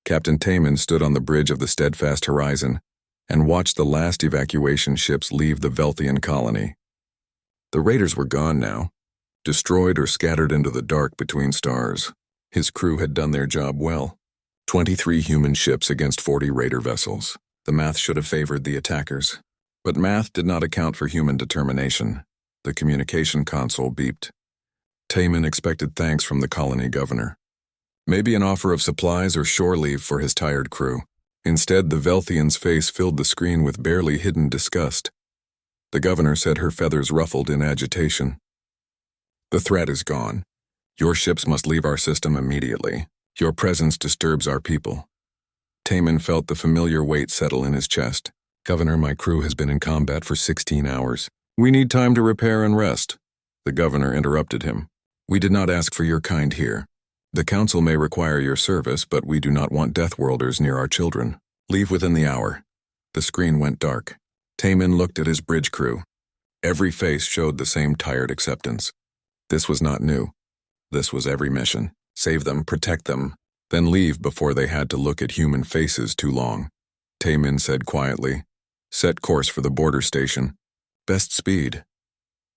Captain Taman stood on the bridge of the steadfast horizon and watched the last evacuation ships leave the Velthian colony. The raiders were gone now, destroyed or scattered into the dark between stars. His crew had done their job well. 23 human ships against 40 raider vessels. The math should have favored the attackers. But math did not account for human determination. The communication console beeped. Taman expected thanks from the colony governor. Maybe an offer of supplies or shore leave for his tired crew. Instead, the Velthian's face filled the screen with barely hidden disgust. The governor said, her feathers ruffled in agitation. "The threat is gone. Your ships must leave our system immediately. Your presence disturbs our people." Taman felt the familiar weight settle in his chest. "Governor, my crew has been in combat for 16 hours. We need time to repair and rest." The governor interrupted him. "We did not ask for your kind here. The council may require your service, but we do not want Deathworlders near our children. Leave within the hour." The screen went dark. Taman looked at his bridge crew. Every face showed the same tired acceptance. This was not new. This was every mission. Save them, protect them, then leave before they had to look at human faces too long. Taman said quietly, "Set course for the border station. Best speed."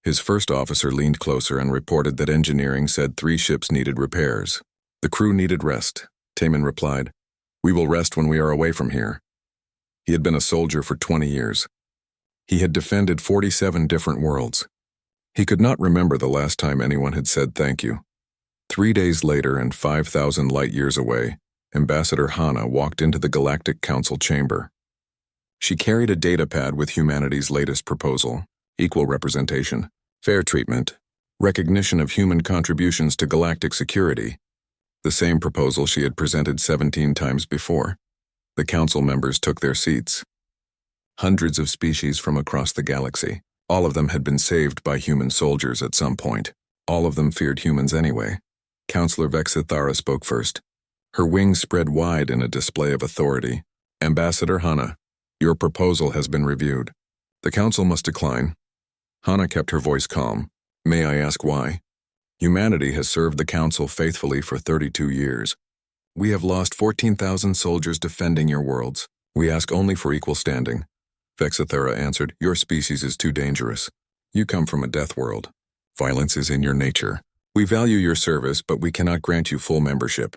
His first officer leaned closer and reported that engineering said 3 ships needed repairs. The crew needed rest. Taman replied, "We will rest when we are away from here." He had been a soldier for 20 years. He had defended 47 different worlds. He could not remember the last time anyone had said thank you. 3 days later and 5,000 light-years away, Ambassador Hana walked into the Galactic Council chamber. She carried a datapad with humanity's latest proposal: equal representation, fair treatment, recognition of human contributions to galactic security. The same proposal she had presented 17 times before. The council members took their seats. Hundreds of species from across the galaxy. All of them had been saved by human soldiers at some point. All of them feared humans anyway. Counselor Vexithara spoke first. Her wings spread wide in a display of authority. "Ambassador Hana, your proposal has been reviewed. The council must decline." Hana kept her voice calm. "May I ask why?" "Humanity has served the council faithfully for 32 years. We have lost 14,000 soldiers defending your worlds. We ask only for equal standing." Vexithara answered, "Your species is too dangerous. You come from a death world. Violence is in your nature. We value your service, but we cannot grant you full membership.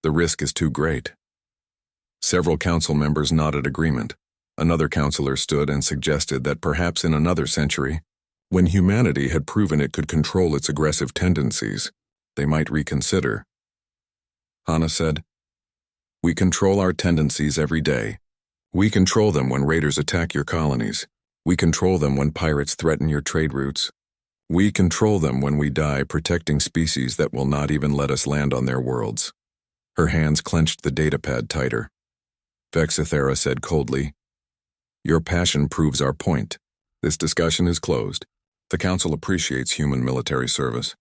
The risk is too great." Several council members nodded agreement. Another counselor stood and suggested that perhaps in another century, when humanity had proven it could control its aggressive tendencies, they might reconsider. Hana said, "We control our tendencies every day. We control them when raiders attack your colonies. We control them when pirates threaten your trade routes. We control them when we die protecting species that will not even let us land on their worlds." Her hands clenched the datapad tighter. Vexithara said coldly, "Your passion proves our point. This discussion is closed. The council appreciates human military service.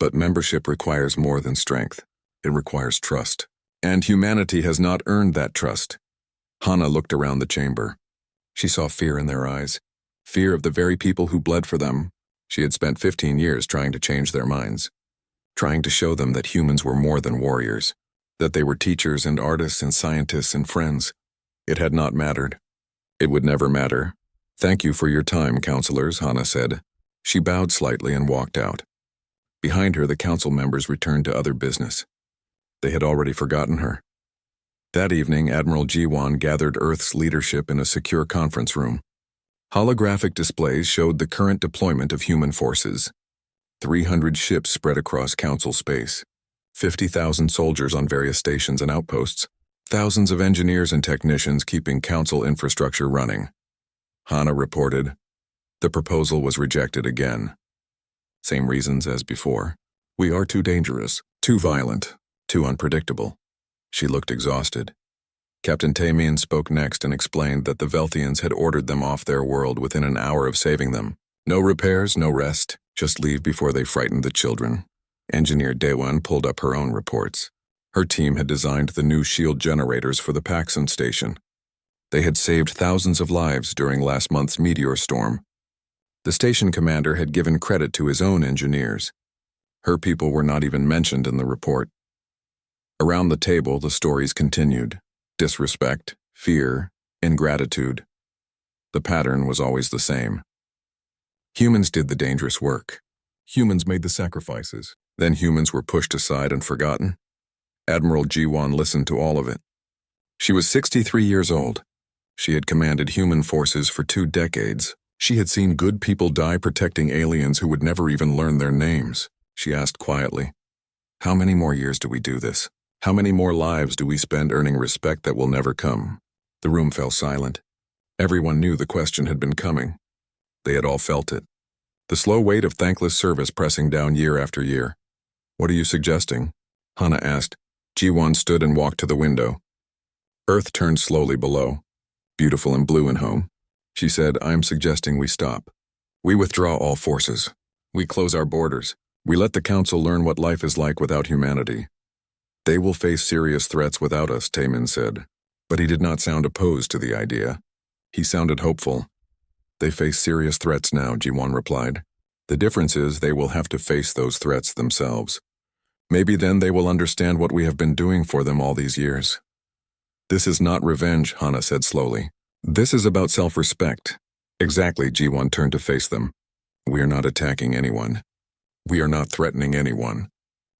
But membership requires more than strength. It requires trust. And humanity has not earned that trust." Hana looked around the chamber. She saw fear in their eyes. Fear of the very people who bled for them. She had spent 15 years trying to change their minds. Trying to show them that humans were more than warriors. That they were teachers and artists and scientists and friends. It had not mattered. It would never matter. "Thank you for your time, counselors," Hana said. She bowed slightly and walked out. Behind her, the council members returned to other business. They had already forgotten her. That evening, Admiral Jiwan gathered Earth's leadership in a secure conference room. Holographic displays showed the current deployment of human forces. 300 ships spread across council space. 50,000 soldiers on various stations and outposts. Thousands of engineers and technicians keeping council infrastructure running. Hana reported, "The proposal was rejected again. Same reasons as before. We are too dangerous, too violent, too unpredictable." She looked exhausted. Captain Taman spoke next and explained that the Velthians had ordered them off their world within an hour of saving them. No repairs, no rest, just leave before they frightened the children. Engineer Dewan pulled up her own reports. Her team had designed the new shield generators for the Paxson station. They had saved thousands of lives during last month's meteor storm. The station commander had given credit to his own engineers. Her people were not even mentioned in the report. Around the table, the stories continued. Disrespect, fear, ingratitude. The pattern was always the same. Humans did the dangerous work. Humans made the sacrifices. Then humans were pushed aside and forgotten. Admiral Jiwan listened to all of it. She was 63 years old. She had commanded human forces for 2 decades. She had seen good people die protecting aliens who would never even learn their names. She asked quietly, "How many more years do we do this? How many more lives do we spend earning respect that will never come?" The room fell silent. Everyone knew the question had been coming. They had all felt it. The slow weight of thankless service pressing down year after year. "What are you suggesting?" Hana asked. Jiwan stood and walked to the window. Earth turned slowly below, beautiful and blue and home. She said, "I am suggesting we stop. We withdraw all forces. We close our borders. We let the Council learn what life is like without humanity. They will face serious threats without us," Taemin said. But he did not sound opposed to the idea. He sounded hopeful. "They face serious threats now," Jiwan replied. "The difference is they will have to face those threats themselves. Maybe then they will understand what we have been doing for them all these years." "This is not revenge," Hana said slowly. "This is about self-respect." "Exactly," Jiwan turned to face them. "We are not attacking anyone. We are not threatening anyone.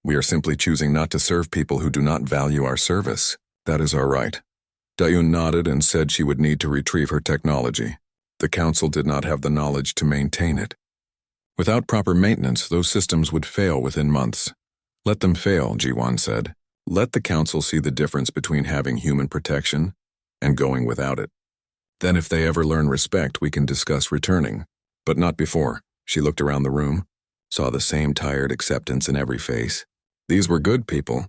We are simply choosing not to serve people who do not value our service. That is our right." Dayun nodded and said she would need to retrieve her technology. The Council did not have the knowledge to maintain it. Without proper maintenance, those systems would fail within months. "Let them fail," Jiwan said. "Let the Council see the difference between having human protection and going without it. Then if they ever learn respect, we can discuss returning. But not before." She looked around the room, saw the same tired acceptance in every face. These were good people,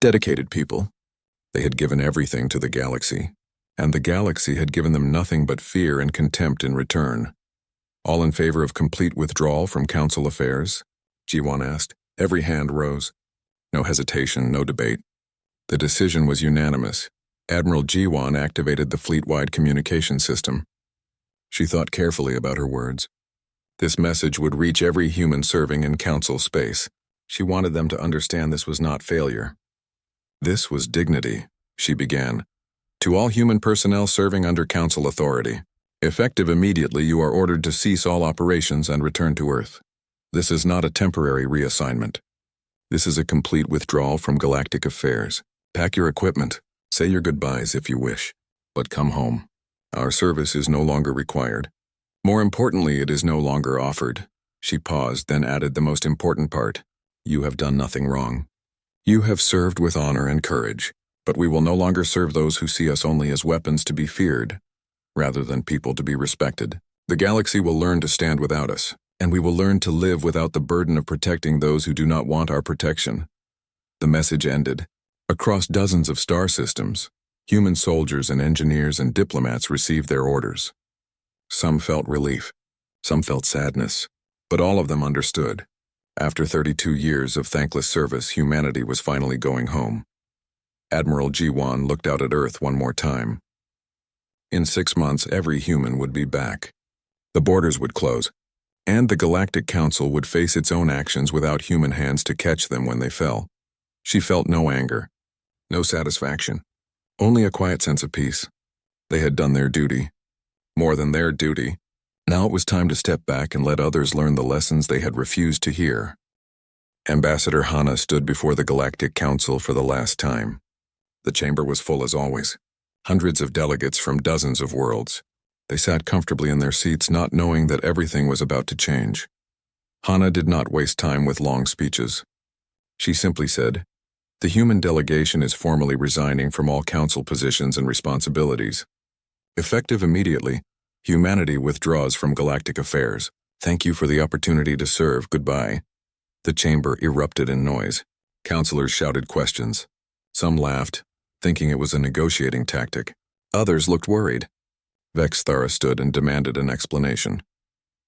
dedicated people. They had given everything to the galaxy, and the galaxy had given them nothing but fear and contempt in return. "All in favor of complete withdrawal from Council affairs?" Jiwan asked. Every hand rose. No hesitation, no debate. The decision was unanimous. Admiral Jiwan activated the fleet-wide communication system. She thought carefully about her words. This message would reach every human serving in Council space. She wanted them to understand this was not failure. "This was dignity," she began. "To all human personnel serving under Council authority. Effective immediately, you are ordered to cease all operations and return to Earth. This is not a temporary reassignment. This is a complete withdrawal from galactic affairs. Pack your equipment. Say your goodbyes if you wish. But come home. Our service is no longer required. More importantly, it is no longer offered." She paused, then added the most important part. "You have done nothing wrong. You have served with honor and courage, but we will no longer serve those who see us only as weapons to be feared, rather than people to be respected. The galaxy will learn to stand without us, and we will learn to live without the burden of protecting those who do not want our protection." The message ended. Across dozens of star systems, human soldiers and engineers and diplomats received their orders. Some felt relief, some felt sadness, but all of them understood. After 32 years of thankless service, humanity was finally going home. Admiral Jiwan looked out at Earth one more time. In 6 months, every human would be back. The borders would close, and the Galactic Council would face its own actions without human hands to catch them when they fell. She felt no anger, no satisfaction, only a quiet sense of peace. They had done their duty. More than their duty. Now it was time to step back and let others learn the lessons they had refused to hear. Ambassador Hana stood before the Galactic Council for the last time. The chamber was full as always. Hundreds of delegates from dozens of worlds. They sat comfortably in their seats, not knowing that everything was about to change. Hana did not waste time with long speeches. She simply said, "The human delegation is formally resigning from all council positions and responsibilities. Effective immediately, humanity withdraws from galactic affairs. Thank you for the opportunity to serve. Goodbye." The chamber erupted in noise. Councilors shouted questions. Some laughed, thinking it was a negotiating tactic. Others looked worried. Vexthara stood and demanded an explanation.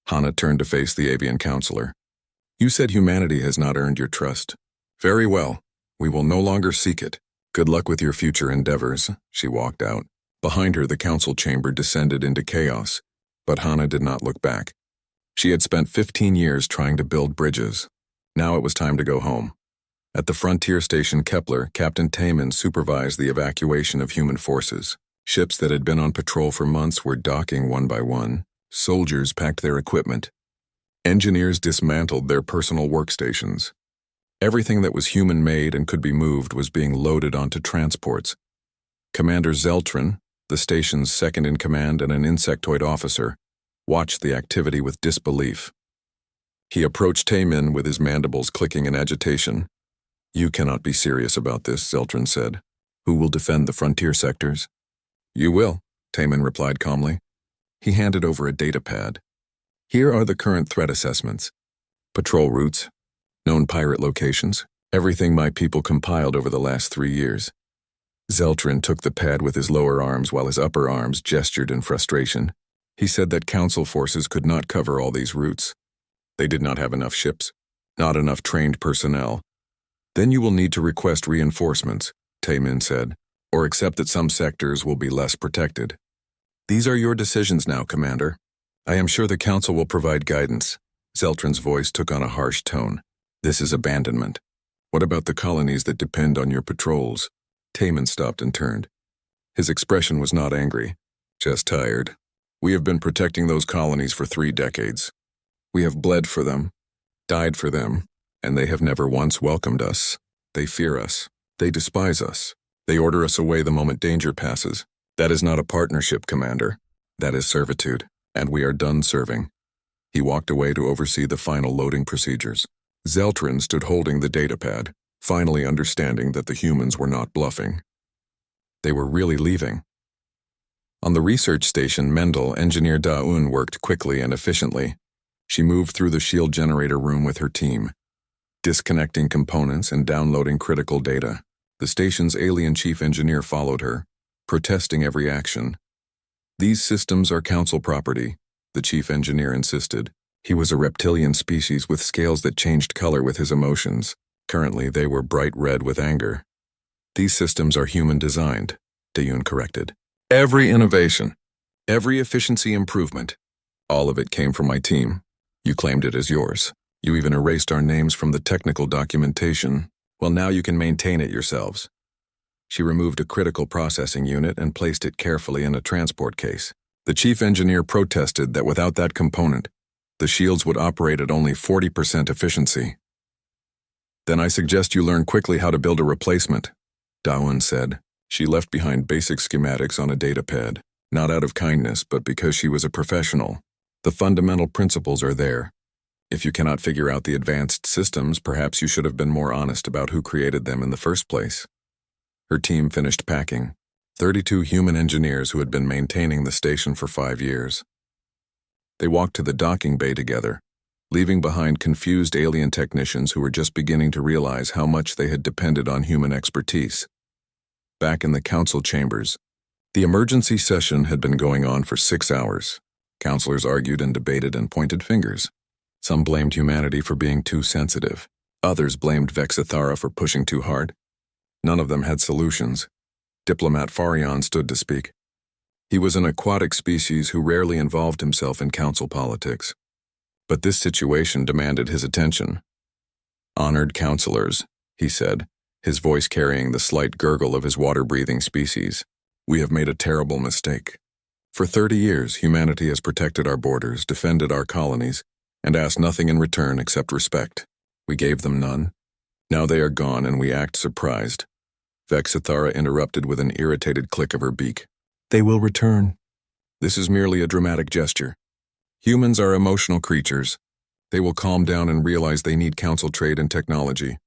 Hana turned to face the avian counselor. "You said humanity has not earned your trust. Very well. We will no longer seek it. Good luck with your future endeavors." She walked out. Behind her, the council chamber descended into chaos, but Hana did not look back. She had spent 15 years trying to build bridges. Now it was time to go home. At the frontier station Kepler, Captain Taman supervised the evacuation of human forces. Ships that had been on patrol for months were docking one by one. Soldiers packed their equipment. Engineers dismantled their personal workstations. Everything that was human-made and could be moved was being loaded onto transports. Commander Zeltran, the station's second-in-command and an insectoid officer, watched the activity with disbelief. He approached Taman with his mandibles clicking in agitation. "You cannot be serious about this," Zeltran said. "Who will defend the frontier sectors?" "You will," Taman replied calmly. He handed over a data pad. "Here are the current threat assessments. Patrol routes, known pirate locations, everything my people compiled over the last 3 years." Zeltran took the pad with his lower arms while his upper arms gestured in frustration. He said that council forces could not cover all these routes. They did not have enough ships, not enough trained personnel. "Then you will need to request reinforcements," Taman said, "or accept that some sectors will be less protected." "These are your decisions now, Commander. I am sure the Council will provide guidance." Zeltran's voice took on a harsh tone. "This is abandonment. What about the colonies that depend on your patrols?" Taman stopped and turned. His expression was not angry, just tired. "We have been protecting those colonies for 3 decades. We have bled for them, died for them, and they have never once welcomed us. They fear us. They despise us. They order us away the moment danger passes. That is not a partnership, Commander. That is servitude, and we are done serving." He walked away to oversee the final loading procedures. Zeltran stood holding the datapad, finally understanding that the humans were not bluffing. They were really leaving. On the research station, Mendel, Engineer Daun, worked quickly and efficiently. She moved through the shield generator room with her team, disconnecting components and downloading critical data. The station's alien chief engineer followed her, protesting every action. "These systems are council property," the chief engineer insisted. He was a reptilian species with scales that changed color with his emotions. Currently, they were bright red with anger. "These systems are human-designed," Daun corrected. "Every innovation, every efficiency improvement, all of it came from my team. You claimed it as yours. You even erased our names from the technical documentation. Well, now you can maintain it yourselves." She removed a critical processing unit and placed it carefully in a transport case. The chief engineer protested that without that component, the shields would operate at only 40% efficiency. "Then I suggest you learn quickly how to build a replacement," Daun said. She left behind basic schematics on a datapad, not out of kindness, but because she was a professional. The fundamental principles are there. If you cannot figure out the advanced systems, perhaps you should have been more honest about who created them in the first place. Her team finished packing. 32 human engineers who had been maintaining the station for 5 years. They walked to the docking bay together, leaving behind confused alien technicians who were just beginning to realize how much they had depended on human expertise. Back in the council chambers, the emergency session had been going on for 6 hours. Counselors argued and debated and pointed fingers. Some blamed humanity for being too sensitive. Others blamed Vexithara for pushing too hard. None of them had solutions. Diplomat Farion stood to speak. He was an aquatic species who rarely involved himself in council politics. But this situation demanded his attention. "Honored counselors," he said, his voice carrying the slight gurgle of his water-breathing species, "we have made a terrible mistake. For 30 years, humanity has protected our borders, defended our colonies, and asked nothing in return except respect. We gave them none. Now they are gone and we act surprised." Vexithara interrupted with an irritated click of her beak. "They will return. This is merely a dramatic gesture. Humans are emotional creatures. They will calm down and realize they need council trade and technology."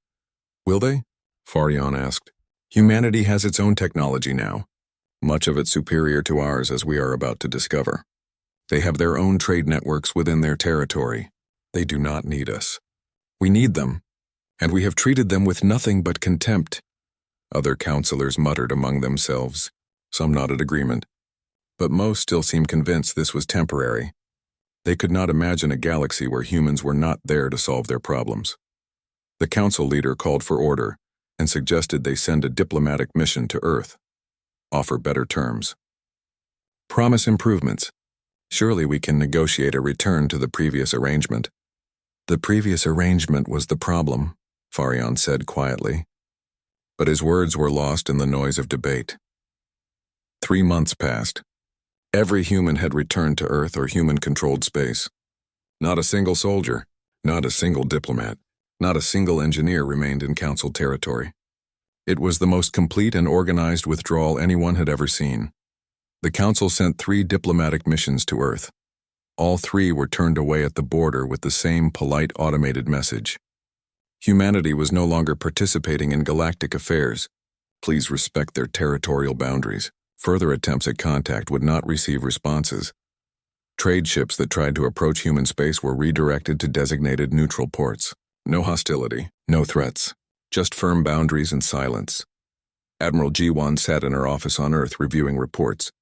"Will they?" Farion asked. "Humanity has its own technology now, much of it superior to ours, as we are about to discover. They have their own trade networks within their territory. They do not need us. We need them, and we have treated them with nothing but contempt." Other counselors muttered among themselves. Some nodded agreement, but most still seemed convinced this was temporary. They could not imagine a galaxy where humans were not there to solve their problems. The council leader called for order and suggested they send a diplomatic mission to Earth. Offer better terms. Promise improvements. Surely we can negotiate a return to the previous arrangement. The previous arrangement was the problem, Farion said quietly. But his words were lost in the noise of debate. 3 months passed. Every human had returned to Earth or human-controlled space. Not a single soldier, not a single diplomat, not a single engineer remained in Council territory. It was the most complete and organized withdrawal anyone had ever seen. The Council sent 3 diplomatic missions to Earth. All 3 were turned away at the border with the same polite automated message. Humanity was no longer participating in galactic affairs. Please respect their territorial boundaries. Further attempts at contact would not receive responses. Trade ships that tried to approach human space were redirected to designated neutral ports. No hostility, no threats, just firm boundaries and silence. Admiral G1 sat in her office on Earth reviewing reports.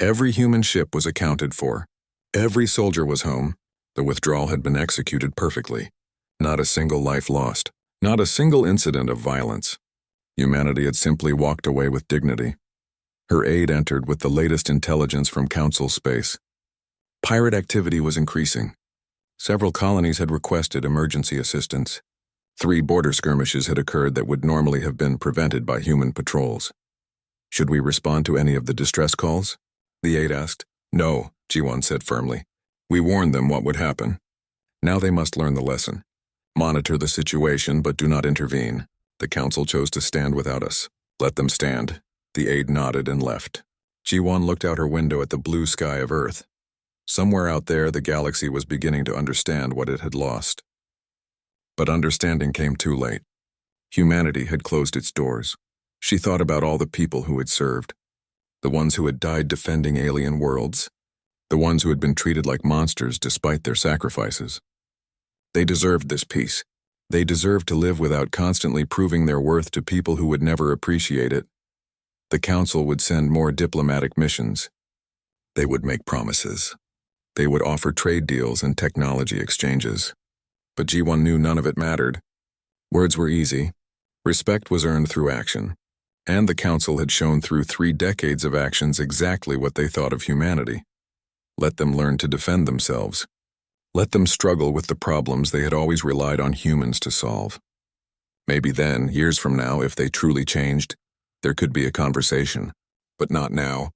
Every human ship was accounted for. Every soldier was home. The withdrawal had been executed perfectly. Not a single life lost. Not a single incident of violence. Humanity had simply walked away with dignity. Her aide entered with the latest intelligence from Council space. Pirate activity was increasing. Several colonies had requested emergency assistance. 3 border skirmishes had occurred that would normally have been prevented by human patrols. Should we respond to any of the distress calls? The aide asked. No, G1 said firmly. We warned them what would happen. Now they must learn the lesson. Monitor the situation, but do not intervene. The Council chose to stand without us. Let them stand. The aide nodded and left. G1 looked out her window at the blue sky of Earth. Somewhere out there, the galaxy was beginning to understand what it had lost. But understanding came too late. Humanity had closed its doors. She thought about all the people who had served. The ones who had died defending alien worlds. The ones who had been treated like monsters despite their sacrifices. They deserved this peace. They deserved to live without constantly proving their worth to people who would never appreciate it. The Council would send more diplomatic missions. They would make promises. They would offer trade deals and technology exchanges. But G1 knew none of it mattered. Words were easy. Respect was earned through action. And the Council had shown through 3 decades of actions exactly what they thought of humanity. Let them learn to defend themselves. Let them struggle with the problems they had always relied on humans to solve. Maybe then, years from now, if they truly changed, there could be a conversation. But not now.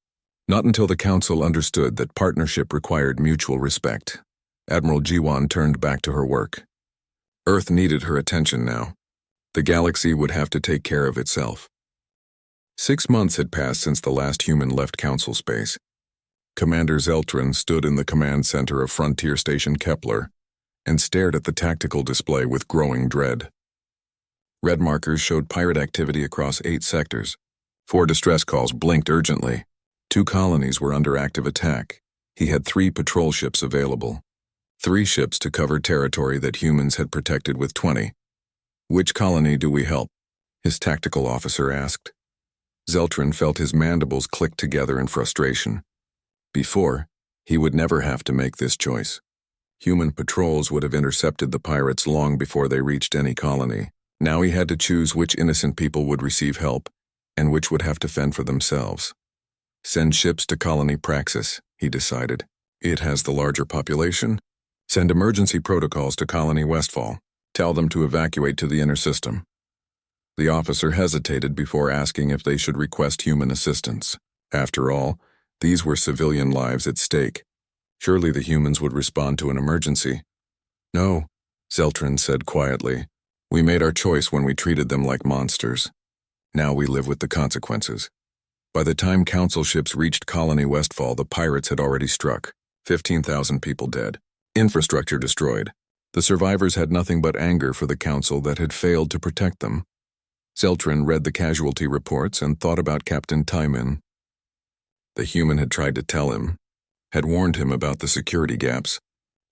Not until the Council understood that partnership required mutual respect. Admiral G1 turned back to her work. Earth needed her attention now. The galaxy would have to take care of itself. 6 months had passed since the last human left Council space. Commander Zeltran stood in the command center of Frontier Station Kepler and stared at the tactical display with growing dread. Red markers showed pirate activity across 8 sectors. 4 distress calls blinked urgently. 2 colonies were under active attack. He had 3 patrol ships available. 3 ships to cover territory that humans had protected with 20. Which colony do we help? His tactical officer asked. Zeltran felt his mandibles click together in frustration. Before, he would never have to make this choice. Human patrols would have intercepted the pirates long before they reached any colony. Now he had to choose which innocent people would receive help and which would have to fend for themselves. Send ships to Colony Praxis, he decided. It has the larger population. Send emergency protocols to Colony Westfall. Tell them to evacuate to the inner system. The officer hesitated before asking if they should request human assistance. After all, these were civilian lives at stake. Surely the humans would respond to an emergency. No, Zeltran said quietly. We made our choice when we treated them like monsters. Now we live with the consequences. By the time Council ships reached Colony Westfall, the pirates had already struck. 15,000 people dead. Infrastructure destroyed. The survivors had nothing but anger for the Council that had failed to protect them. Zeltran read the casualty reports and thought about Captain Taimin. The human had tried to tell him, had warned him about the security gaps.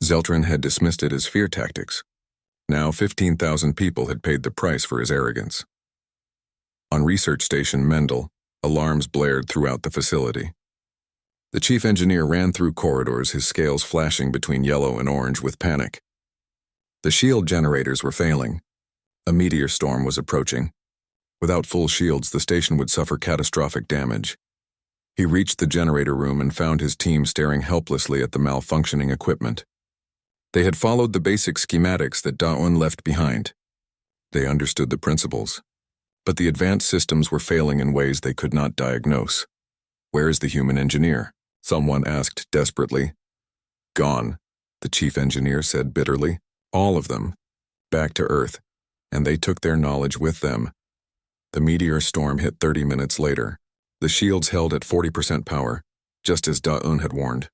Zeltran had dismissed it as fear tactics. Now 15,000 people had paid the price for his arrogance. On Research Station Mendel, alarms blared throughout the facility. The chief engineer ran through corridors, his scales flashing between yellow and orange with panic. The shield generators were failing. A meteor storm was approaching. Without full shields, the station would suffer catastrophic damage. He reached the generator room and found his team staring helplessly at the malfunctioning equipment. They had followed the basic schematics that Daun left behind. They understood the principles. But the advanced systems were failing in ways they could not diagnose. "Where is the human engineer?" someone asked desperately. "Gone," the chief engineer said bitterly. "All of them. Back to Earth. And they took their knowledge with them." The meteor storm hit 30 minutes later. The shields held at 40% power, just as Da-Un had warned.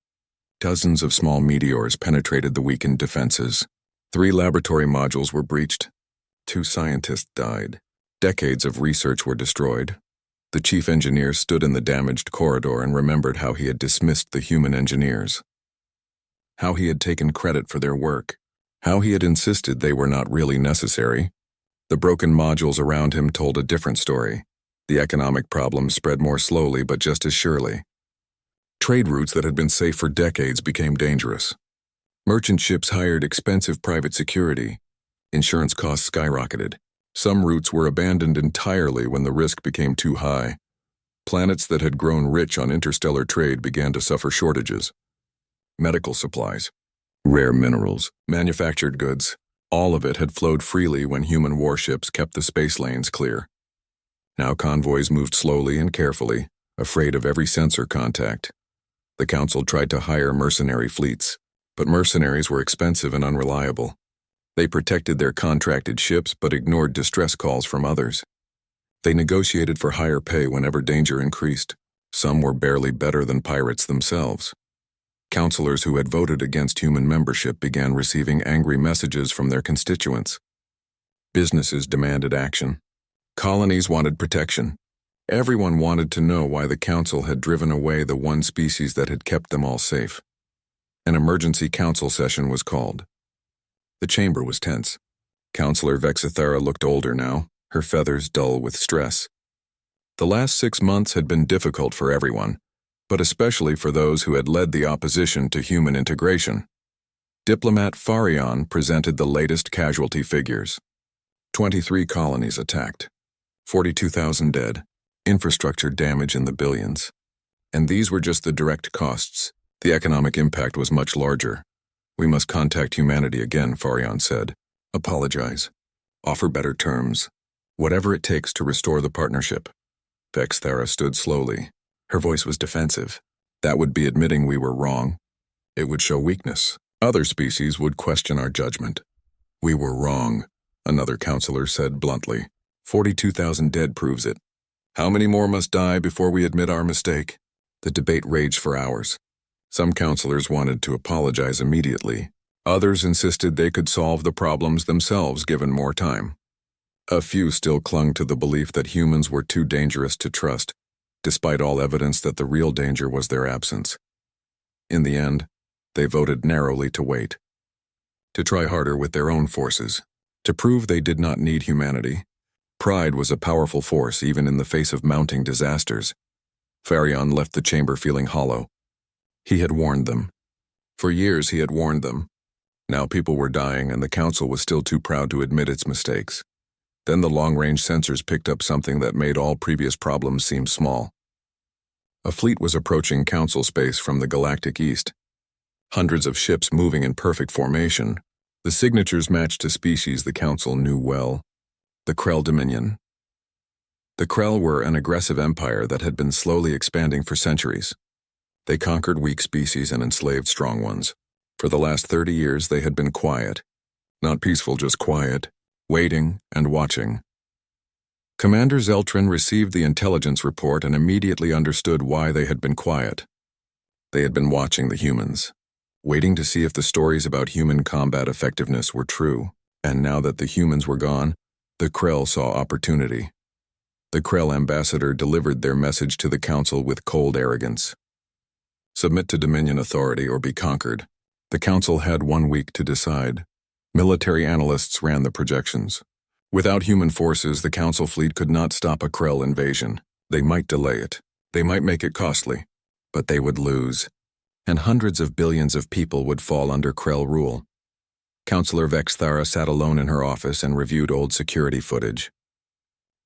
Dozens of small meteors penetrated the weakened defenses. 3 laboratory modules were breached. 2 scientists died. Decades of research were destroyed. The chief engineer stood in the damaged corridor and remembered how he had dismissed the human engineers. How he had taken credit for their work. How he had insisted they were not really necessary. The broken modules around him told a different story. The economic problems spread more slowly but just as surely. Trade routes that had been safe for decades became dangerous. Merchant ships hired expensive private security. Insurance costs skyrocketed. Some routes were abandoned entirely when the risk became too high. Planets that had grown rich on interstellar trade began to suffer shortages. Medical supplies, rare minerals, manufactured goods, all of it had flowed freely when human warships kept the space lanes clear. Now convoys moved slowly and carefully, afraid of every sensor contact. The Council tried to hire mercenary fleets, but mercenaries were expensive and unreliable. They protected their contracted ships but ignored distress calls from others. They negotiated for higher pay whenever danger increased. Some were barely better than pirates themselves. Councilors who had voted against human membership began receiving angry messages from their constituents. Businesses demanded action. Colonies wanted protection. Everyone wanted to know why the Council had driven away the one species that had kept them all safe. An emergency council session was called. The chamber was tense. Councillor Vexithara looked older now, her feathers dull with stress. The last 6 months had been difficult for everyone, but especially for those who had led the opposition to human integration. Diplomat Farion presented the latest casualty figures. 23 colonies attacked. 42,000 dead. Infrastructure damage in the billions. And these were just the direct costs. The economic impact was much larger. "We must contact humanity again," Farion said. "Apologize. Offer better terms. Whatever it takes to restore the partnership." Vexthara stood slowly. Her voice was defensive. That would be admitting we were wrong. It would show weakness. Other species would question our judgment. "We were wrong," another counselor said bluntly. 42,000 dead proves it. How many more must die before we admit our mistake? The debate raged for hours. Some counselors wanted to apologize immediately. Others insisted they could solve the problems themselves given more time. A few still clung to the belief that humans were too dangerous to trust, despite all evidence that the real danger was their absence. In the end, they voted narrowly to wait. To try harder with their own forces. To prove they did not need humanity. Pride was a powerful force even in the face of mounting disasters. Farion left the chamber feeling hollow. He had warned them. For years he had warned them. Now people were dying and the council was still too proud to admit its mistakes. Then the long-range sensors picked up something that made all previous problems seem small. A fleet was approaching council space from the galactic east. Hundreds of ships moving in perfect formation. The signatures matched a species the council knew well. The Krell Dominion. The Krell were an aggressive empire that had been slowly expanding for centuries. They conquered weak species and enslaved strong ones. For the last 30 years they had been quiet. Not peaceful, just quiet, waiting and watching. Commander Zeltran received the intelligence report and immediately understood why they had been quiet. They had been watching the humans, waiting to see if the stories about human combat effectiveness were true. And now that the humans were gone, the Krell saw opportunity. The Krell ambassador delivered their message to the council with cold arrogance. Submit to Dominion authority or be conquered. The council had 1 week to decide. Military analysts ran the projections. Without human forces, the council fleet could not stop a Krell invasion. They might delay it. They might make it costly. But they would lose. And hundreds of billions of people would fall under Krell rule. Councillor Vexthara sat alone in her office and reviewed old security footage.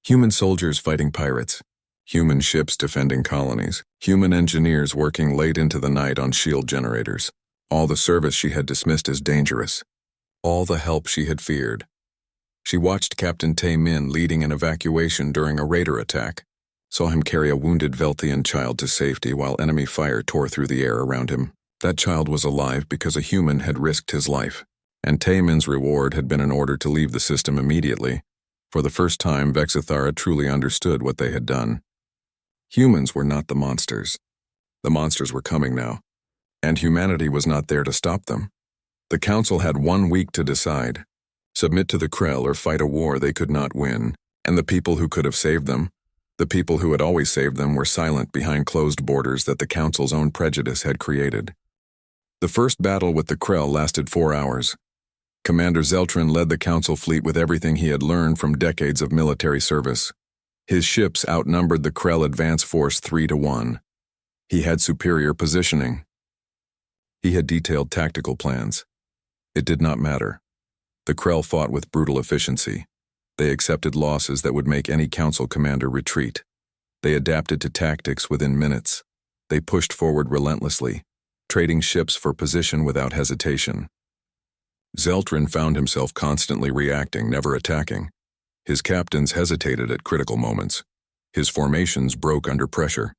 Human soldiers fighting pirates. Human ships defending colonies. Human engineers working late into the night on shield generators. All the service she had dismissed as dangerous. All the help she had feared. She watched Captain Tae Min leading an evacuation during a raider attack, saw him carry a wounded Velthian child to safety while enemy fire tore through the air around him. That child was alive because a human had risked his life, and Tae Min's reward had been an order to leave the system immediately. For the first time, Vexithara truly understood what they had done. Humans were not the monsters. The monsters were coming now, and humanity was not there to stop them. The Council had 1 week to decide. Submit to the Krell or fight a war they could not win, and the people who could have saved them, the people who had always saved them, were silent behind closed borders that the Council's own prejudice had created. The first battle with the Krell lasted 4 hours. Commander Zeltrin led the Council fleet with everything he had learned from decades of military service. His ships outnumbered the Krell advance force 3-1. He had superior positioning. He had detailed tactical plans. It did not matter. The Krell fought with brutal efficiency. They accepted losses that would make any Council commander retreat. They adapted to tactics within minutes. They pushed forward relentlessly, trading ships for position without hesitation. Zeltrin found himself constantly reacting, never attacking. His captains hesitated at critical moments. His formations broke under pressure.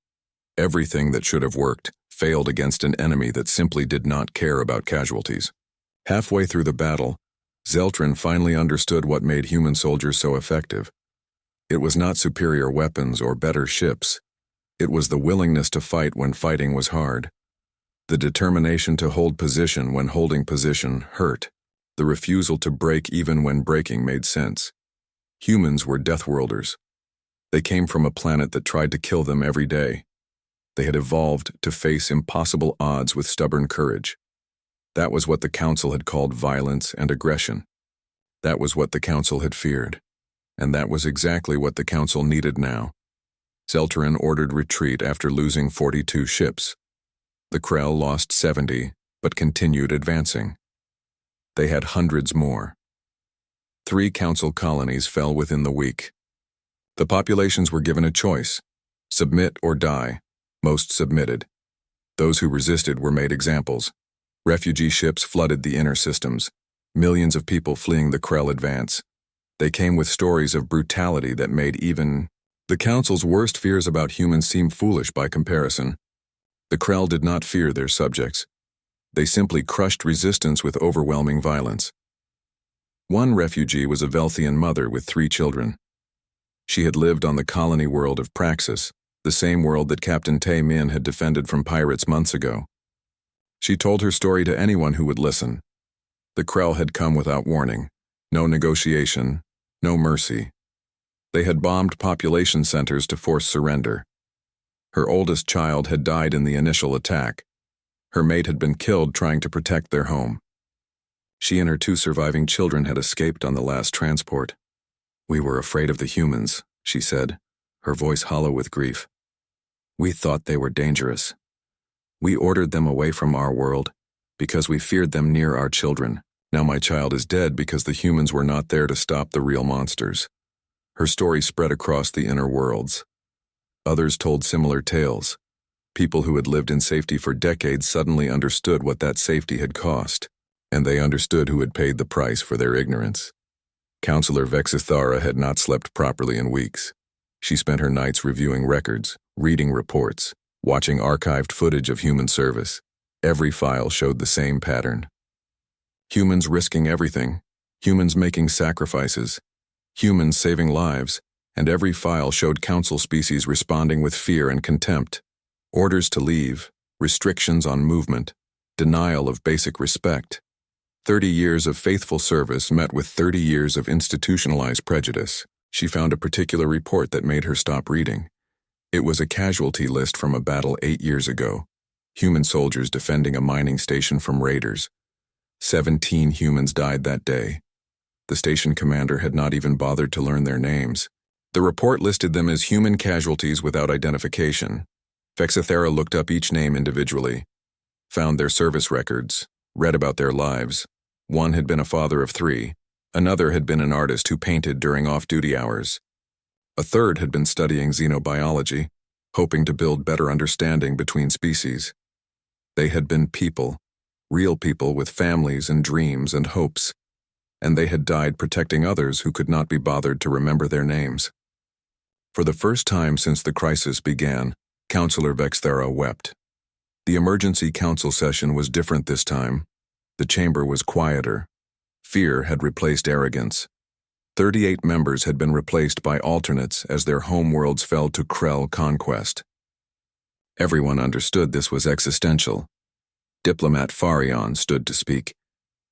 Everything that should have worked failed against an enemy that simply did not care about casualties. Halfway through the battle, Zeltrin finally understood what made human soldiers so effective. It was not superior weapons or better ships. It was the willingness to fight when fighting was hard. The determination to hold position when holding position hurt. The refusal to break even when breaking made sense. Humans were deathworlders. They came from a planet that tried to kill them every day. They had evolved to face impossible odds with stubborn courage. That was what the Council had called violence and aggression. That was what the Council had feared. And that was exactly what the Council needed now. Zeltrin ordered retreat after losing 42 ships. The Krell lost 70, but continued advancing. They had hundreds more. 3 Council colonies fell within the week. The populations were given a choice: submit or die. Most submitted. Those who resisted were made examples. Refugee ships flooded the inner systems, millions of people fleeing the Krell advance. They came with stories of brutality that made even the Council's worst fears about humans seem foolish by comparison. The Krell did not fear their subjects. They simply crushed resistance with overwhelming violence. One refugee was a Velthian mother with 3 children. She had lived on the colony world of Praxis, the same world that Captain Tae Min had defended from pirates months ago. She told her story to anyone who would listen. The Krell had come without warning. No negotiation, no mercy. They had bombed population centers to force surrender. Her oldest child had died in the initial attack. Her mate had been killed trying to protect their home. She and her 2 surviving children had escaped on the last transport. "We were afraid of the humans," she said, her voice hollow with grief. "We thought they were dangerous. We ordered them away from our world because we feared them near our children. Now my child is dead because the humans were not there to stop the real monsters." Her story spread across the inner worlds. Others told similar tales. People who had lived in safety for decades suddenly understood what that safety had cost, and they understood who had paid the price for their ignorance. Counselor Vexithara had not slept properly in weeks. She spent her nights reviewing records, reading reports, watching archived footage of human service. Every file showed the same pattern. Humans risking everything, humans making sacrifices, humans saving lives, and every file showed Council species responding with fear and contempt. Orders to leave, restrictions on movement, denial of basic respect. 30 years of faithful service met with 30 years of institutionalized prejudice. She found a particular report that made her stop reading. It was a casualty list from a battle 8 years ago. Human soldiers defending a mining station from raiders. 17 humans died that day. The station commander had not even bothered to learn their names. The report listed them as human casualties without identification. Vexithara looked up each name individually, found their service records, read about their lives. One had been a father of 3. Another had been an artist who painted during off-duty hours. A third had been studying xenobiology, hoping to build better understanding between species. They had been people, real people with families and dreams and hopes. and they had died protecting others who could not be bothered to remember their names. For the first time since the crisis began, Counselor Vexthera wept. The emergency council session was different this time. The chamber was quieter. Fear had replaced arrogance. 38 members had been replaced by alternates as their homeworlds fell to Krell conquest. Everyone understood this was existential. Diplomat Farion stood to speak.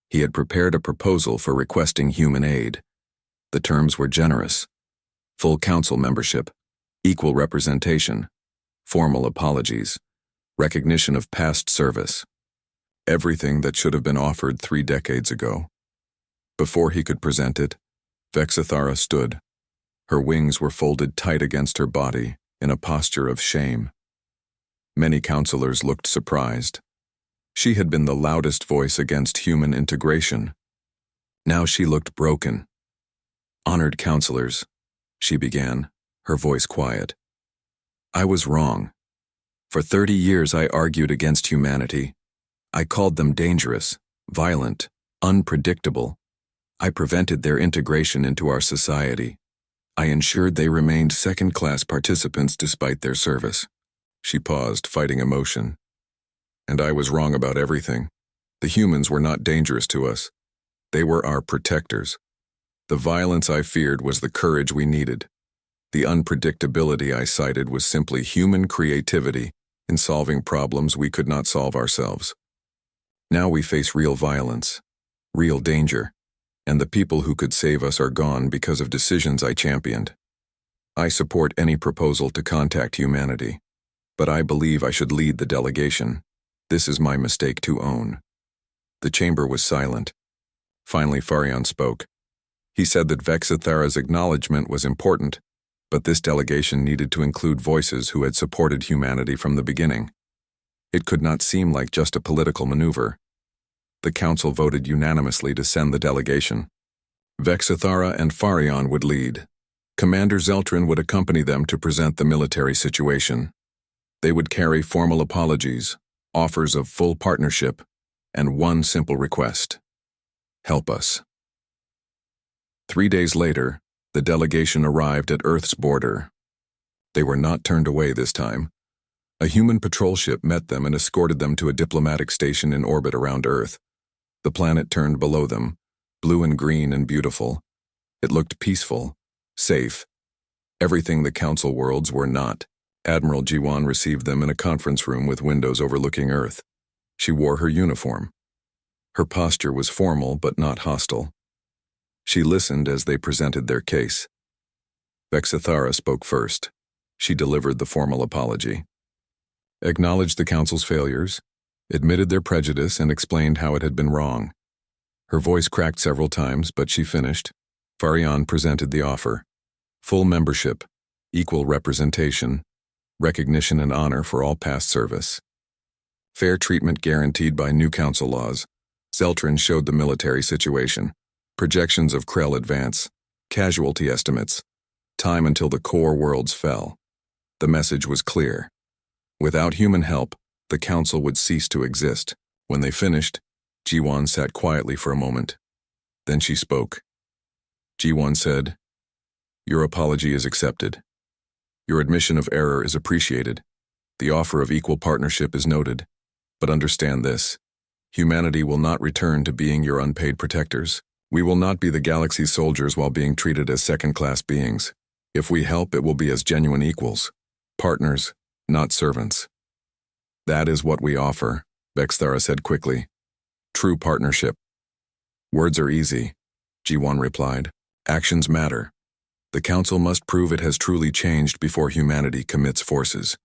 He had prepared a proposal for requesting human aid. The terms were generous. Full council membership, equal representation, formal apologies, recognition of past service. Everything that should have been offered 3 decades ago. Before he could present it, Vexthera stood. Her wings were folded tight against her body in a posture of shame. Many counselors looked surprised. She had been the loudest voice against human integration. Now she looked broken. "Honored counselors," she began, her voice quiet. "I was wrong. For 30 years I argued against humanity. I called them dangerous, violent, unpredictable. I prevented their integration into our society. I ensured they remained second-class participants despite their service." She paused, fighting emotion. "And I was wrong about everything. The humans were not dangerous to us. They were our protectors. The violence I feared was the courage we needed. The unpredictability I cited was simply human creativity in solving problems we could not solve ourselves. Now we face real violence, real danger, and the people who could save us are gone because of decisions I championed. I support any proposal to contact humanity, but I believe I should lead the delegation. This is my mistake to own." The chamber was silent. Finally, Farion spoke. He said that Vexthera's acknowledgement was important, but this delegation needed to include voices who had supported humanity from the beginning. It could not seem like just a political maneuver. The council voted unanimously to send the delegation. Vexthera and Farion would lead. Commander Zeltrin would accompany them to present the military situation. They would carry formal apologies, offers of full partnership, and one simple request: help us. 3 days later, the delegation arrived at Earth's border. They were not turned away this time. A human patrol ship met them and escorted them to a diplomatic station in orbit around Earth. The planet turned below them, blue and green and beautiful. It looked peaceful, safe. Everything the council worlds were not. Admiral Jiwan received them in a conference room with windows overlooking Earth. She wore her uniform. Her posture was formal but not hostile. She listened as they presented their case. Vexthera spoke first. She delivered the formal apology. Acknowledged the council's failures, admitted their prejudice, and explained how it had been wrong. Her voice cracked several times, but she finished. Farion presented the offer: full membership, equal representation, recognition and honor for all past service. Fair treatment guaranteed by new council laws. Zeltrin showed the military situation, projections of Krell advance, casualty estimates, time until the core worlds fell. The message was clear. Without human help, the council would cease to exist. When they finished, Jiwan sat quietly for a moment. Then she spoke. Jiwan said, "Your apology is accepted. Your admission of error is appreciated. The offer of equal partnership is noted. But understand this: humanity will not return to being your unpaid protectors. We will not be the galaxy's soldiers while being treated as second-class beings. If we help, it will be as genuine equals, partners, not servants." "That is what we offer," Vexthera said quickly. "True partnership." "Words are easy," Jiwan replied. "Actions matter. The council must prove it has truly changed before humanity commits forces.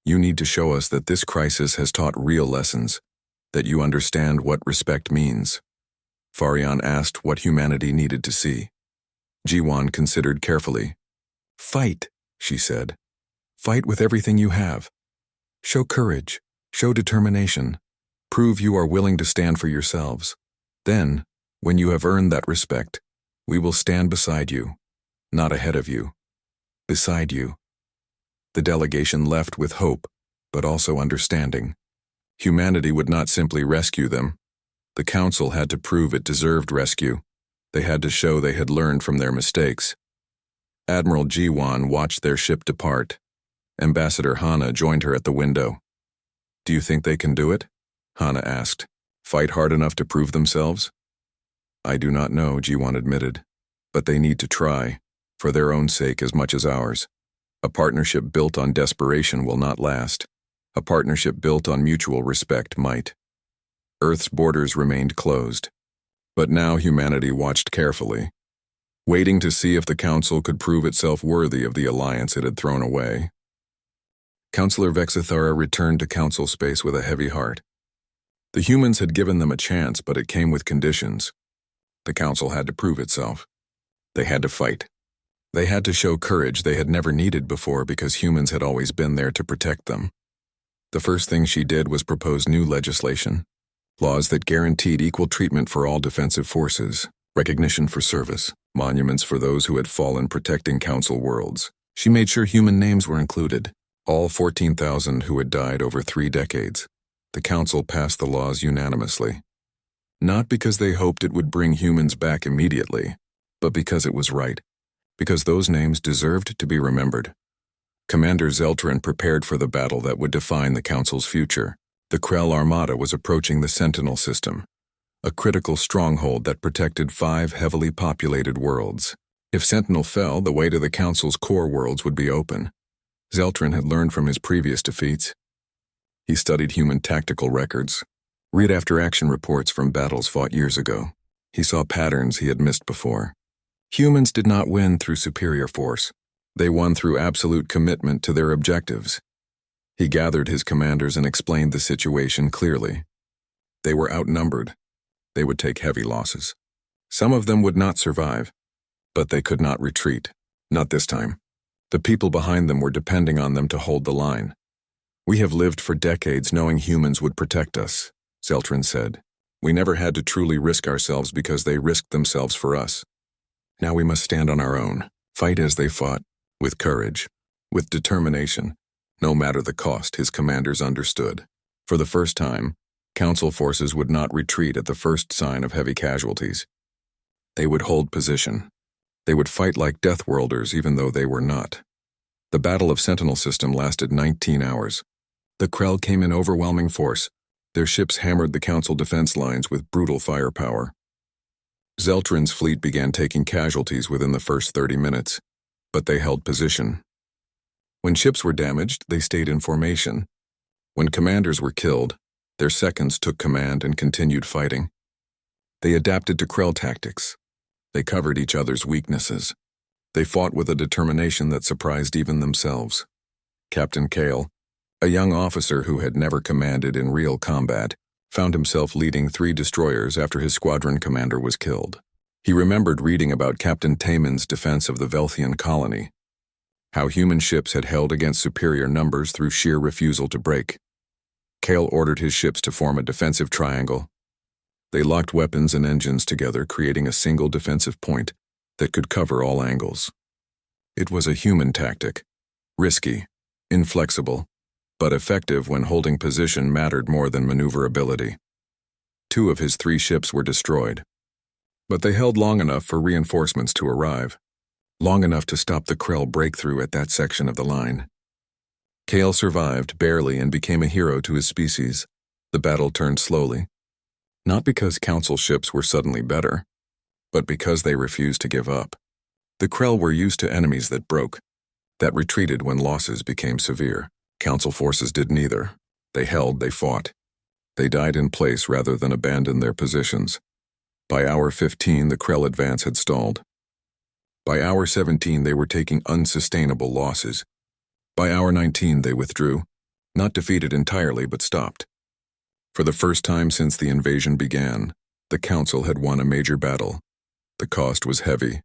You need to show us that this crisis has taught real lessons, that you understand what respect means." Farion asked what humanity needed to see. Jiwan considered carefully. "Fight," she said. "Fight with everything you have. Show courage, show determination. Prove you are willing to stand for yourselves. Then, when you have earned that respect, we will stand beside you, not ahead of you, beside you." The delegation left with hope, but also understanding. Humanity would not simply rescue them. The council had to prove it deserved rescue. They had to show they had learned from their mistakes. Admiral Jiwan watched their ship depart. Ambassador Hana joined her at the window. "Do you think they can do it?" Hana asked. "Fight hard enough to prove themselves?" "I do not know," Jiwan admitted. "But they need to try, for their own sake as much as ours. A partnership built on desperation will not last. A partnership built on mutual respect might." Earth's borders remained closed. But now humanity watched carefully, waiting to see if the Council could prove itself worthy of the alliance it had thrown away. Councillor Vexithara returned to Council space with a heavy heart. The humans had given them a chance, but it came with conditions. The Council had to prove itself. They had to fight. They had to show courage they had never needed before because humans had always been there to protect them. The first thing she did was propose new legislation. Laws that guaranteed equal treatment for all defensive forces, recognition for service, monuments for those who had fallen protecting Council worlds. She made sure human names were included, all 14,000 who had died over 3 decades. The Council passed the laws unanimously. Not because they hoped it would bring humans back immediately, but because it was right, because those names deserved to be remembered. Commander Zeltran prepared for the battle that would define the Council's future. The Krell Armada was approaching the Sentinel system, a critical stronghold that protected 5 heavily populated worlds. If Sentinel fell, the way to the Council's core worlds would be open. Zeltran had learned from his previous defeats. He studied human tactical records, read after-action reports from battles fought years ago. He saw patterns he had missed before. Humans did not win through superior force. They won through absolute commitment to their objectives. He gathered his commanders and explained the situation clearly. They were outnumbered. They would take heavy losses. Some of them would not survive, but they could not retreat. Not this time. The people behind them were depending on them to hold the line. "We have lived for decades knowing humans would protect us," Zeltran said. "We never had to truly risk ourselves because they risked themselves for us. Now we must stand on our own, fight as they fought, with courage, with determination. No matter the cost," his commanders understood. For the first time, Council forces would not retreat at the first sign of heavy casualties. They would hold position. They would fight like Deathworlders even though they were not. The Battle of Sentinel System lasted 19 hours. The Krell came in overwhelming force. Their ships hammered the Council defense lines with brutal firepower. Zeltran's fleet began taking casualties within the first 30 minutes, but they held position. When ships were damaged, they stayed in formation. When commanders were killed, their seconds took command and continued fighting. They adapted to Krell tactics. They covered each other's weaknesses. They fought with a determination that surprised even themselves. Captain Kale, a young officer who had never commanded in real combat, found himself leading 3 destroyers after his squadron commander was killed. He remembered reading about Captain Taemon's defense of the Velthian colony, how human ships had held against superior numbers through sheer refusal to break. Kale ordered his ships to form a defensive triangle. They locked weapons and engines together, creating a single defensive point that could cover all angles. It was a human tactic, risky, inflexible, but effective when holding position mattered more than maneuverability. 2 of his 3 ships were destroyed, but they held long enough for reinforcements to arrive. Long enough to stop the Krell breakthrough at that section of the line. Kale survived, barely, and became a hero to his species. The battle turned slowly. Not because Council ships were suddenly better, but because they refused to give up. The Krell were used to enemies that broke, that retreated when losses became severe. Council forces did neither. They held, they fought. They died in place rather than abandon their positions. By hour 15, the Krell advance had stalled. By hour 17, they were taking unsustainable losses. By hour 19, they withdrew, not defeated entirely but stopped. For the first time since the invasion began, the Council had won a major battle. The cost was heavy.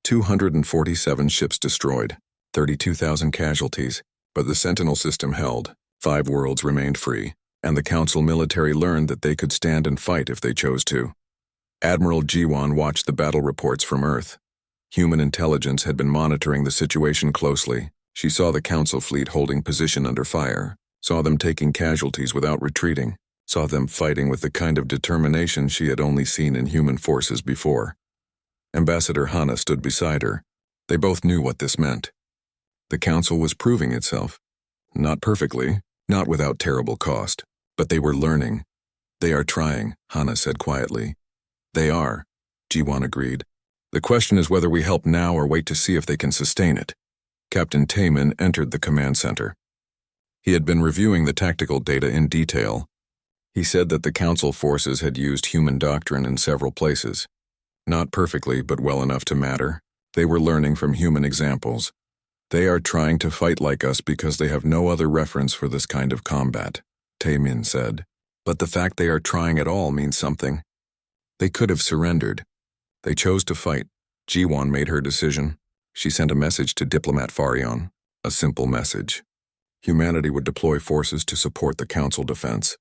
247 ships destroyed, 32,000 casualties, but the Sentinel system held, 5 worlds remained free, and the Council military learned that they could stand and fight if they chose to. Admiral Jiwan watched the battle reports from Earth. Human intelligence had been monitoring the situation closely. She saw the Council fleet holding position under fire, saw them taking casualties without retreating, saw them fighting with the kind of determination she had only seen in human forces before. Ambassador Hana stood beside her. They both knew what this meant. The council was proving itself. Not perfectly, not without terrible cost, but they were learning. They are trying, Hana said quietly. They are, Jiwan agreed. The question is whether we help now or wait to see if they can sustain it. Captain Taemin entered the command center. He had been reviewing the tactical data in detail. He said that the council forces had used human doctrine in several places. Not perfectly, but well enough to matter. They were learning from human examples. They are trying to fight like us because they have no other reference for this kind of combat, Taemin said. But the fact they are trying at all means something. They could have surrendered. They chose to fight. Jiwan made her decision. She sent a message to diplomat Farion. A simple message. Humanity would deploy forces to support the council defense.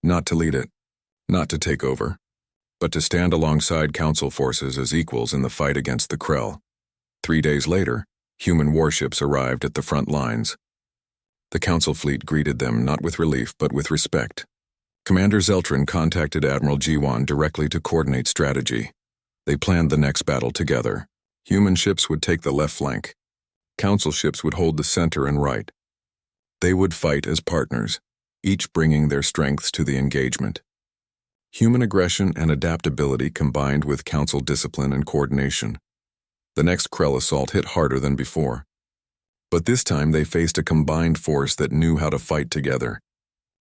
Not to lead it. Not to take over. But to stand alongside council forces as equals in the fight against the Krell. 3 days later, human warships arrived at the front lines. The council fleet greeted them not with relief but with respect. Commander Zeltran contacted Admiral Jiwan directly to coordinate strategy. They planned the next battle together. Human ships would take the left flank. Council ships would hold the center and right. They would fight as partners, each bringing their strengths to the engagement. Human aggression and adaptability combined with council discipline and coordination. The next Krell assault hit harder than before. But this time they faced a combined force that knew how to fight together.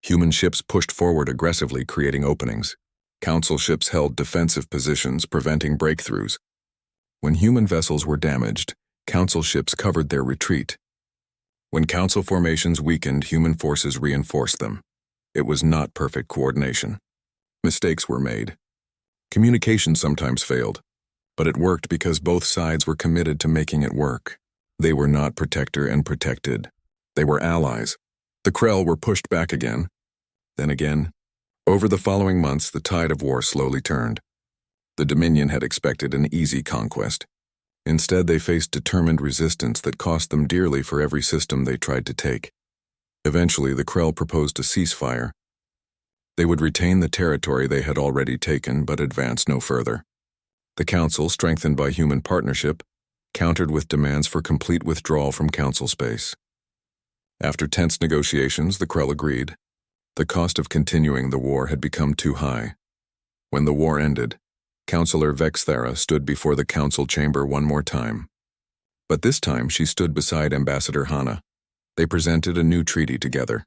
Human ships pushed forward aggressively, creating openings. Council ships held defensive positions, preventing breakthroughs. When human vessels were damaged, council ships covered their retreat. When council formations weakened, human forces reinforced them. It was not perfect coordination. Mistakes were made. Communication sometimes failed, but it worked because both sides were committed to making it work. They were not protector and protected. They were allies. The Krell were pushed back again, then again. Over the following months, the tide of war slowly turned. The Dominion had expected an easy conquest. Instead, they faced determined resistance that cost them dearly for every system they tried to take. Eventually, the Krell proposed a ceasefire. They would retain the territory they had already taken but advance no further. The Council, strengthened by human partnership, countered with demands for complete withdrawal from Council space. After tense negotiations, the Krell agreed. The cost of continuing the war had become too high. When the war ended, Councillor Vexthara stood before the council chamber one more time. But this time she stood beside Ambassador Hana. They presented a new treaty together.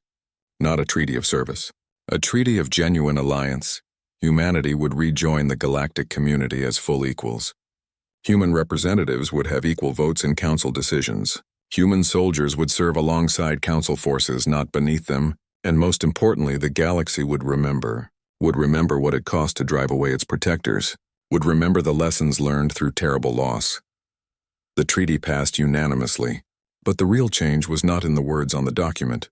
Not a treaty of service. A treaty of genuine alliance. Humanity would rejoin the galactic community as full equals. Human representatives would have equal votes in council decisions. Human soldiers would serve alongside council forces, not beneath them. And most importantly, the galaxy would remember what it cost to drive away its protectors, would remember the lessons learned through terrible loss. The treaty passed unanimously, but the real change was not in the words on the document.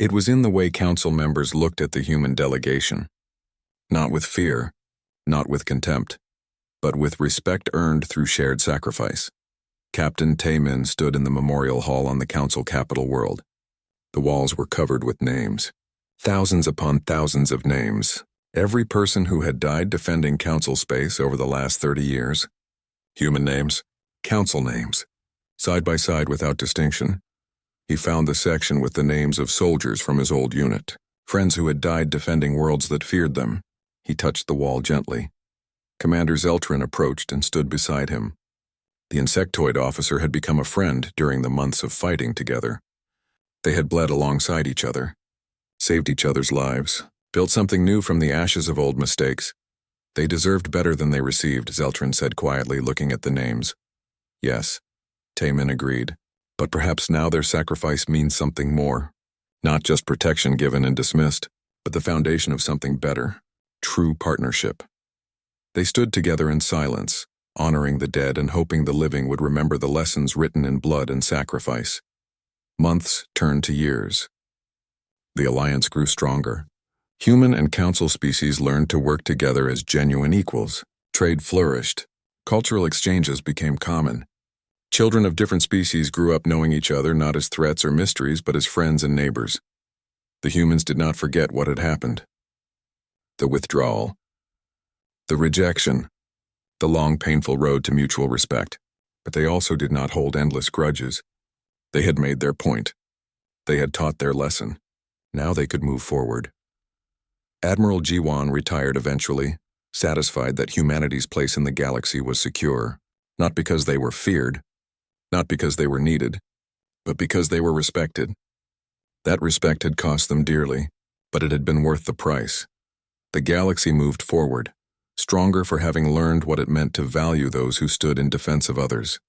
It was in the way council members looked at the human delegation. Not with fear, not with contempt, but with respect earned through shared sacrifice. Captain Taemin stood in the memorial hall on the council capital world. The walls were covered with names. Thousands upon thousands of names. Every person who had died defending council space over the last 30 years. Human names, council names, side by side without distinction. He found the section with the names of soldiers from his old unit, friends who had died defending worlds that feared them. He touched the wall gently. Commander Zeltran approached and stood beside him. The insectoid officer had become a friend during the months of fighting together. They had bled alongside each other, saved each other's lives, built something new from the ashes of old mistakes. They deserved better than they received, Zeltran said quietly, looking at the names. Yes, Taemin agreed, but perhaps now their sacrifice means something more. Not just protection given and dismissed, but the foundation of something better, true partnership. They stood together in silence, honoring the dead and hoping the living would remember the lessons written in blood and sacrifice. Months turned to years. The alliance grew stronger. Human and council species learned to work together as genuine equals. Trade flourished. Cultural exchanges became common. Children of different species grew up knowing each other not as threats or mysteries but as friends and neighbors. The humans did not forget what had happened. The withdrawal. The rejection. the long, painful road to mutual respect. But they also did not hold endless grudges. They had made their point. They had taught their lesson. Now they could move forward. Admiral Jiwan retired eventually, satisfied that humanity's place in the galaxy was secure, not because they were feared, not because they were needed, but because they were respected. That respect had cost them dearly, but it had been worth the price. The galaxy moved forward, stronger for having learned what it meant to value those who stood in defense of others.